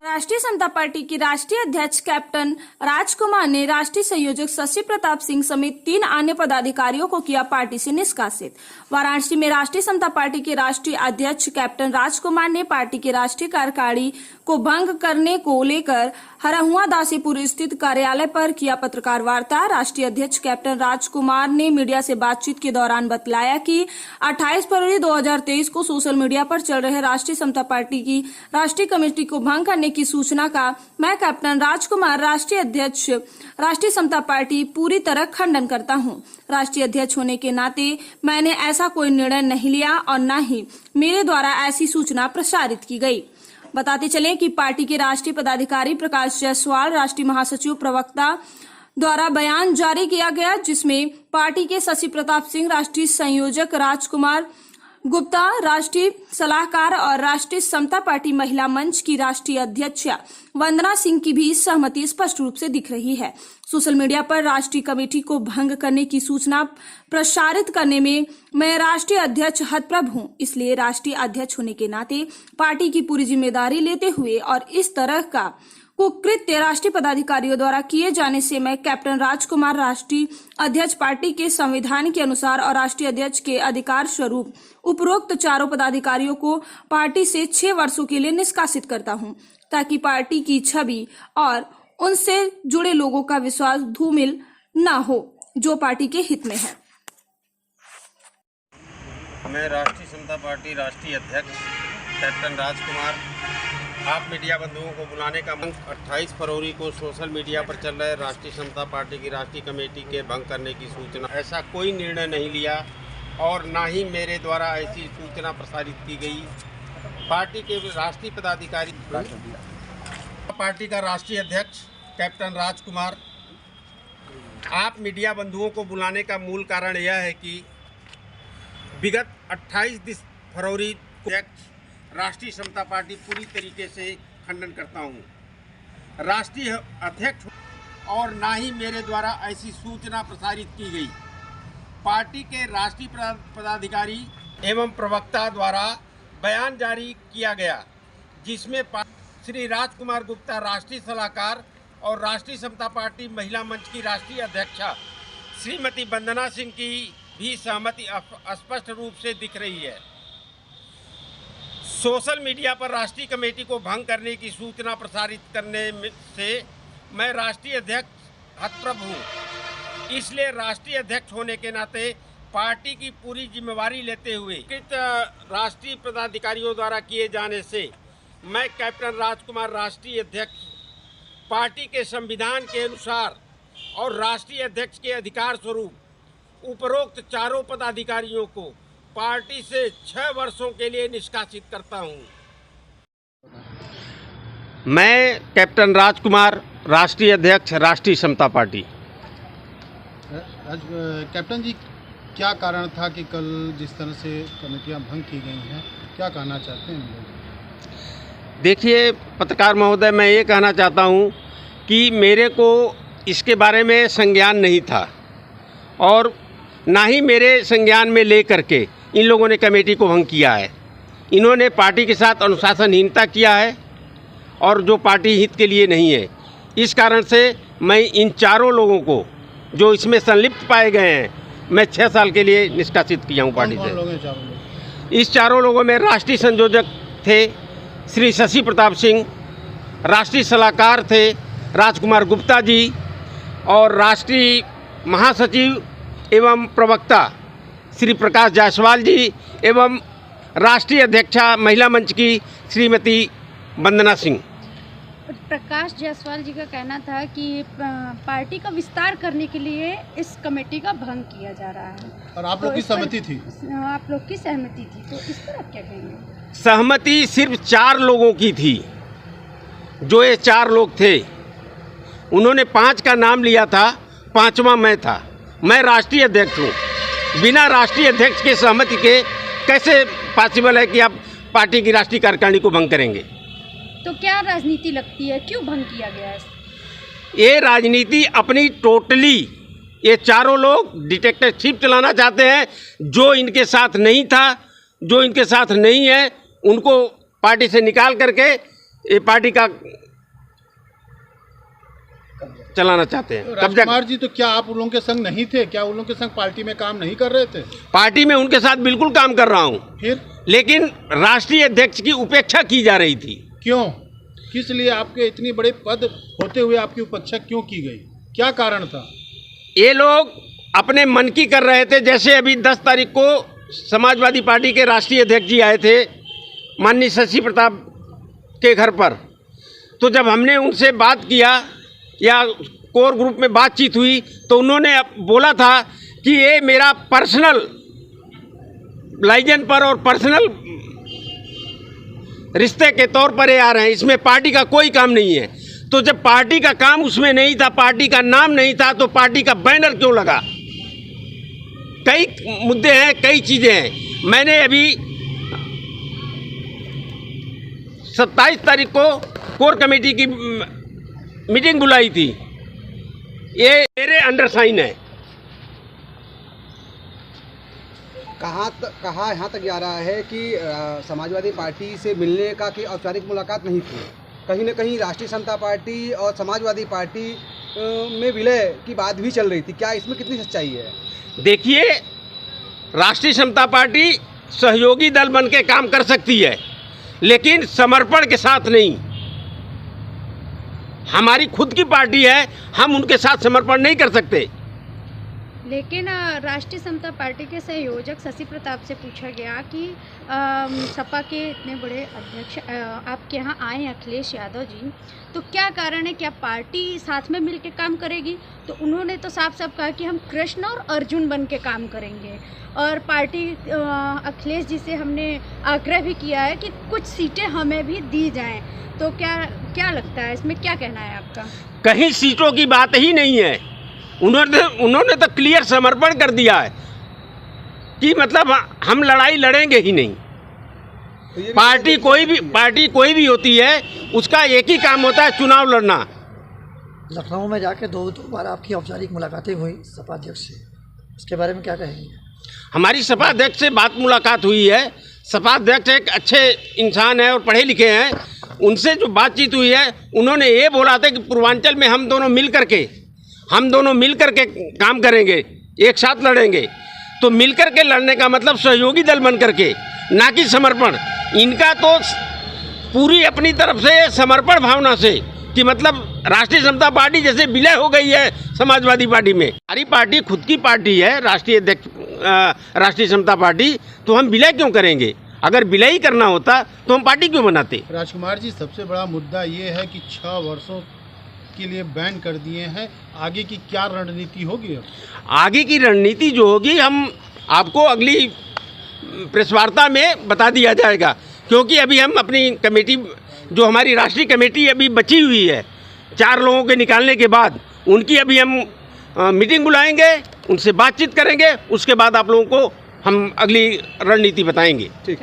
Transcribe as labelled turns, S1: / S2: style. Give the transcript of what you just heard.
S1: राष्ट्रीय समता पार्टी की राष्ट्रीय अध्यक्ष कैप्टन राजकुमार ने राष्ट्रीय संयोजक शशि प्रताप सिंह समेत 3 अन्य पदाधिकारियों को किया पार्टी से निष्कासित। वाराणसी में राष्ट्रीय समता पार्टी के राष्ट्रीय अध्यक्ष कैप्टन राजकुमार ने पार्टी के राष्ट्रीय कार्यकारिणी को भंग करने को लेकर हरहुआ दासीपुर स्थित कार्यालय पर किया पत्रकार वार्ता। राष्ट्रीय अध्यक्ष कैप्टन राजकुमार ने मीडिया से बातचीत के दौरान बतलाया कि 28 फरवरी 2023 को सोशल मीडिया पर चल रहे राष्ट्रीय समता पार्टी की राष्ट्रीय कमेटी को भंग करने की सूचना का मैं कैप्टन राजकुमार राष्ट्रीय अध्यक्ष राष्ट्रीय समता पार्टी पूरी तरह खंडन करता हूं। राष्ट्रीय अध्यक्ष होने के नाते मैंने ऐसा कोई निर्णय नहीं लिया और न ही मेरे द्वारा ऐसी सूचना प्रसारित की गई। बताते चलें कि पार्टी के राष्ट्रीय पदाधिकारी प्रकाश जायसवाल, राष्ट्रीय महासचिव प्रवक्ता द्वारा बयान जारी किया गया, जिसमें पार्टी के शशि प्रताप सिंह, राष्ट्रीय संयोजक राजकुमार गुप्ता, राष्ट्रीय सलाहकार और राष्ट्रीय समता पार्टी महिला मंच की राष्ट्रीय अध्यक्ष वंदना सिंह की भी सहमति स्पष्ट रूप से दिख रही है। सोशल मीडिया पर राष्ट्रीय कमेटी को भंग करने की सूचना प्रसारित करने में मैं राष्ट्रीय अध्यक्ष हतप्रभ हूं, इसलिए राष्ट्रीय अध्यक्ष होने के नाते पार्टी की पूरी जिम्मेदारी लेते हुए और इस तरह का कुकृत्य राष्ट्रीय पदाधिकारियों द्वारा किए जाने से मैं कैप्टन राजकुमार राष्ट्रीय अध्यक्ष पार्टी के संविधान के अनुसार और राष्ट्रीय अध्यक्ष के अधिकार स्वरूप उपरोक्त चारों पदाधिकारियों को पार्टी से 6 वर्षों के लिए निष्कासित करता हूं, ताकि पार्टी की छवि और उनसे जुड़े लोगों का विश्वास धूमिल न हो, जो पार्टी के हित में है।
S2: मैं राष्ट्रीय समता पार्टी राष्ट्रीय अध्यक्ष कैप्टन राजकुमार आप मीडिया बंधुओं को बुलाने का 28 फरवरी को सोशल मीडिया पर चल रहे राष्ट्रीय समता पार्टी की राष्ट्रीय कमेटी के भंग करने की सूचना, ऐसा कोई निर्णय नहीं लिया और ना ही मेरे द्वारा ऐसी सूचना प्रसारित की गई। पार्टी के राष्ट्रीय पदाधिकारी पार्टी का राष्ट्रीय अध्यक्ष कैप्टन राजकुमार आप मीडिया बंधुओं को बुलाने का मूल कारण यह है कि विगत 28 फरवरी को राष्ट्रीय समता पार्टी पूरी तरीके से खंडन करता हूं। राष्ट्रीय अध्यक्ष और ना ही मेरे द्वारा ऐसी सूचना प्रसारित की गई। पार्टी के राष्ट्रीय पदाधिकारी एवं प्रवक्ता द्वारा बयान जारी किया गया, जिसमें श्री राजकुमार गुप्ता राष्ट्रीय सलाहकार और राष्ट्रीय समता पार्टी महिला मंच की राष्ट्रीय अध्यक्षा श्रीमती वंदना सिंह की भी सहमति स्पष्ट रूप से दिख रही है। सोशल मीडिया पर राष्ट्रीय कमेटी को भंग करने की सूचना प्रसारित करने से मैं राष्ट्रीय अध्यक्ष हतप्रभ हूँ, इसलिए राष्ट्रीय अध्यक्ष होने के नाते पार्टी की पूरी जिम्मेवारी लेते हुए राष्ट्रीय पदाधिकारियों द्वारा किए जाने से मैं कैप्टन राजकुमार राष्ट्रीय अध्यक्ष पार्टी के संविधान के अनुसार और राष्ट्रीय अध्यक्ष के अधिकार स्वरूप उपरोक्त चारों पदाधिकारियों को पार्टी से 6 वर्षों के लिए निष्कासित करता हूं। मैं कैप्टन राजकुमार राष्ट्रीय अध्यक्ष राष्ट्रीय समता पार्टी।
S3: कैप्टन जी, क्या कारण था कि कल जिस तरह से कमेटियां भंग की गई हैं, क्या कहना चाहते हैं?
S2: देखिए पत्रकार महोदय, मैं ये कहना चाहता हूं कि मेरे को इसके बारे में संज्ञान नहीं था और ना ही मेरे संज्ञान में ले करके इन लोगों ने कमेटी को भंग किया है। इन्होंने पार्टी के साथ अनुशासनहीनता किया है और जो पार्टी हित के लिए नहीं है। इस कारण से मैं इन चारों लोगों को जो इसमें संलिप्त पाए गए हैं, मैं 6 साल के लिए निष्कासित किया हूँ पार्टी से। इस चारों लोगों में राष्ट्रीय संयोजक थे श्री शशि प्रताप सिंह, राष्ट्रीय सलाहकार थे राजकुमार गुप्ता जी और राष्ट्रीय महासचिव एवं प्रवक्ता श्री प्रकाश जायसवाल जी एवं राष्ट्रीय अध्यक्षा महिला मंच की श्रीमती वंदना सिंह।
S4: प्रकाश जायसवाल जी का कहना था कि पार्टी का विस्तार करने के लिए इस कमेटी का भंग किया जा रहा है और आप लोग की सहमति थी। आप लोग की सहमति थी, तो इस पर आप क्या कहेंगे?
S2: सहमति सिर्फ 4 लोगों की थी। जो ये 4 लोग थे, उन्होंने 5 का नाम लिया था, 5वां मैं था। मैं राष्ट्रीय अध्यक्ष हूँ। बिना राष्ट्रीय अध्यक्ष के सहमति के कैसे पॉसिबल है कि आप पार्टी की राष्ट्रीय कार्यकारिणी को भंग करेंगे।
S4: तो क्या राजनीति लगती है, क्यों भंग किया गया है?
S2: ये राजनीति अपनी टोटली, ये चारों लोग डिटेक्टरशिप चलाना चाहते हैं। जो इनके साथ नहीं था, जो इनके साथ नहीं है, उनको पार्टी से निकाल करके ये पार्टी का चलाना चाहते हैं।
S3: राजकुमार जी, तो क्या आप उन लोगों के संग नहीं थे? क्या उन लोगों के संग पार्टी में काम नहीं कर रहे थे?
S2: पार्टी में उनके साथ बिल्कुल काम कर रहा हूँ,
S3: फिर
S2: लेकिन राष्ट्रीय अध्यक्ष की उपेक्षा की जा रही थी।
S3: क्यों? किस लिए आपके इतनी बड़े पद होते हुए आपकी उपेक्षा क्यों की गई? क्या कारण था?
S2: ये लोग अपने मन की कर रहे थे। जैसे अभी 10 तारीख को समाजवादी पार्टी के राष्ट्रीय अध्यक्ष जी आए थे माननीय शशि प्रताप के घर पर, तो जब हमने उनसे बात किया या कोर ग्रुप में बातचीत हुई तो उन्होंने बोला था कि ये मेरा पर्सनल लाइजन पर और पर्सनल रिश्ते के तौर पर ये आ रहे हैं, इसमें पार्टी का कोई काम नहीं है। तो जब पार्टी का काम उसमें नहीं था, पार्टी का नाम नहीं था, तो पार्टी का बैनर क्यों लगा? कई मुद्दे हैं, कई चीज़ें हैं। मैंने अभी 27 तारीख को कोर कमेटी की मीटिंग बुलाई थी, ये मेरे अंडर साइन है।
S5: कहा यहाँ तक जा रहा है कि समाजवादी पार्टी से मिलने का कि औपचारिक मुलाकात नहीं थी। कहीं न कहीं राष्ट्रीय समता पार्टी और समाजवादी पार्टी में विलय की बात भी चल रही थी। क्या इसमें कितनी सच्चाई है?
S2: देखिए, राष्ट्रीय समता पार्टी सहयोगी दल बन के काम कर सकती है, लेकिन समर्पण के साथ नहीं। हमारी खुद की पार्टी है, हम उनके साथ समर्पण नहीं कर सकते।
S4: लेकिन राष्ट्रीय समता पार्टी के संयोजक शशि प्रताप से पूछा गया कि सपा के इतने बड़े अध्यक्ष आपके यहाँ आए अखिलेश यादव जी, तो क्या कारण है, क्या पार्टी साथ में मिलकर काम करेगी? तो उन्होंने तो साफ साफ कहा कि हम कृष्ण और अर्जुन बन के काम करेंगे। और पार्टी अखिलेश जी से हमने आग्रह भी किया है कि कुछ सीटें हमें भी दी जाएं। तो क्या लगता है, इसमें क्या कहना है आपका? कहीं
S2: सीटों की बात ही नहीं है। उन्होंने तो क्लियर समर्पण कर दिया है कि मतलब हम लड़ाई लड़ेंगे ही नहीं।
S5: तो
S2: पार्टी कोई भी होती है, उसका एक ही काम होता है, चुनाव लड़ना।
S6: लखनऊ में जाके दो बार आपकी औपचारिक मुलाकातें हुई सपा अध्यक्ष से, उसके बारे में क्या कहेंगे?
S2: हमारी सपा अध्यक्ष से बात मुलाकात हुई है। सपा अध्यक्ष एक अच्छे इंसान हैं और पढ़े लिखे हैं। उनसे जो बातचीत हुई है, उन्होंने ये बोला था कि पूर्वांचल में हम दोनों मिल करके काम करेंगे, एक साथ लड़ेंगे। तो मिलकर के लड़ने का मतलब सहयोगी दल बन करके, ना कि समर्पण। इनका तो पूरी अपनी तरफ से समर्पण भावना से कि मतलब राष्ट्रीय समता पार्टी जैसे विलय हो गई है समाजवादी पार्टी में। हमारी पार्टी खुद की पार्टी है, राष्ट्रीय समता पार्टी, तो हम विलय क्यों करेंगे? अगर विलय ही करना होता तो हम पार्टी क्यों बनाते?
S3: राजकुमार जी, सबसे बड़ा मुद्दा ये है कि 6 वर्षों के लिए बैन कर दिए हैं। आगे की क्या रणनीति होगी?
S2: आगे की रणनीति जो होगी हम आपको अगली प्रेस वार्ता में बता दिया जाएगा, क्योंकि अभी हम अपनी कमेटी, जो हमारी राष्ट्रीय कमेटी अभी बची हुई है 4 लोगों के निकालने के बाद, उनकी अभी हम मीटिंग बुलाएंगे, उनसे बातचीत करेंगे, उसके बाद आप लोगों को हम अगली रणनीति बताएंगे।
S5: ठीक।